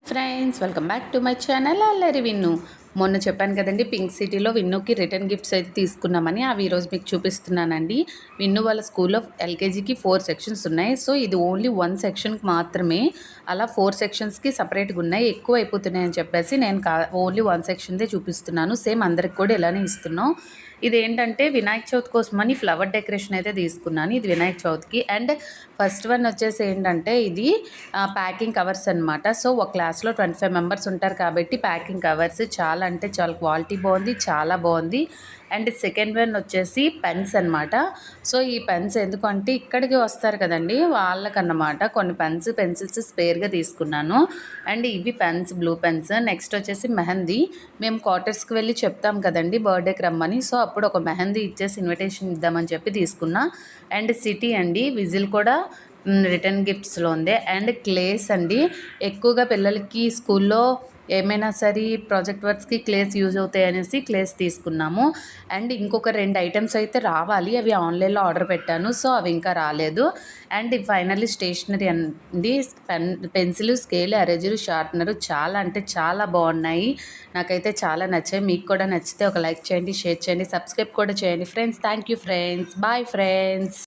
Friends welcome back to my channel అల్లరి విన్ను. మొన్న చెప్పాను కదండి, పింక్ సిటీలో విన్నుకి రిటర్న్ గిఫ్ట్స్ అయితే తీసుకున్నామని. అవి ఈరోజు మీకు చూపిస్తున్నానండి. విన్ను వాళ్ళ స్కూల్లో ఎల్కేజీకి 4 సెక్షన్స్ ఉన్నాయి. సో ఇది ఓన్లీ 1 సెక్షన్కి మాత్రమే. అలా 4 సెక్షన్స్కి సపరేట్గా ఉన్నాయి. ఎక్కువ అయిపోతున్నాయి అని చెప్పేసి నేను ఓన్లీ 1 సెక్షన్దే చూపిస్తున్నాను. సేమ్ అందరికి కూడా ఇలానే ఇస్తున్నాం. ఇదేంటంటే వినాయక చవితి కోసమని ఫ్లవర్ డెకరేషన్ అయితే తీసుకున్నాను. ఇది వినాయక చవితికి. అండ్ ఫస్ట్ వన్ వచ్చేసి ఏంటంటే ఇది ప్యాకింగ్ కవర్స్ అనమాట. సో ఒక క్లాస్లో 25 మెంబర్స్ ఉంటారు కాబట్టి ప్యాకింగ్ కవర్స్ చాలా అంటే చాలా క్వాలిటీ బాగుంది, చాలా బాగుంది. అండ్ సెకండ్ వన్ వచ్చేసి పెన్స్ అనమాట. సో ఈ పెన్స్ ఎందుకంటే ఇక్కడికి వస్తారు కదండి, వాళ్ళకన్నమాట కొన్ని పెన్సిల్స్ స్పేర్గా తీసుకున్నాను. అండ్ ఇవి పెన్స్, బ్లూ పెన్స్. నెక్స్ట్ వచ్చేసి మెహందీ. మేము క్వార్టర్స్కి వెళ్ళి చెప్తాం కదండి బర్త్డేకి రమ్మని. సో అప్పుడు ఒక మెహందీ ఇచ్చేసి ఇన్విటేషన్ ఇద్దామని చెప్పి తీసుకున్నా. అండ్ సిటీ అండి, విజిల్ కూడా రిటర్న్ గిఫ్ట్స్లో ఉంది. అండ్ క్లేస్ అండి, ఎక్కువగా పిల్లలకి స్కూల్లో ఏమైనా సరే ప్రాజెక్ట్ వర్క్స్కి క్లేస్ యూజ్ అవుతాయి అనేసి క్లేస్ తీసుకున్నాము. అండ్ ఇంకొక 2 ఐటమ్స్ అయితే రావాలి, అవి ఆన్లైన్లో ఆర్డర్ పెట్టాను. సో అవి ఇంకా రాలేదు. అండ్ ఫైనల్లీ స్టేషనరీ అండి, పెన్సిల్, స్కేల్, ఎరేజర్, షార్ప్నర్ చాలా అంటే చాలా బాగున్నాయి. నాకైతే చాలా నచ్చాయి. మీకు కూడా నచ్చితే ఒక లైక్ చేయండి, షేర్ చేయండి, సబ్స్క్రైబ్ కూడా చేయండి friends. Thank you friends. Bye friends.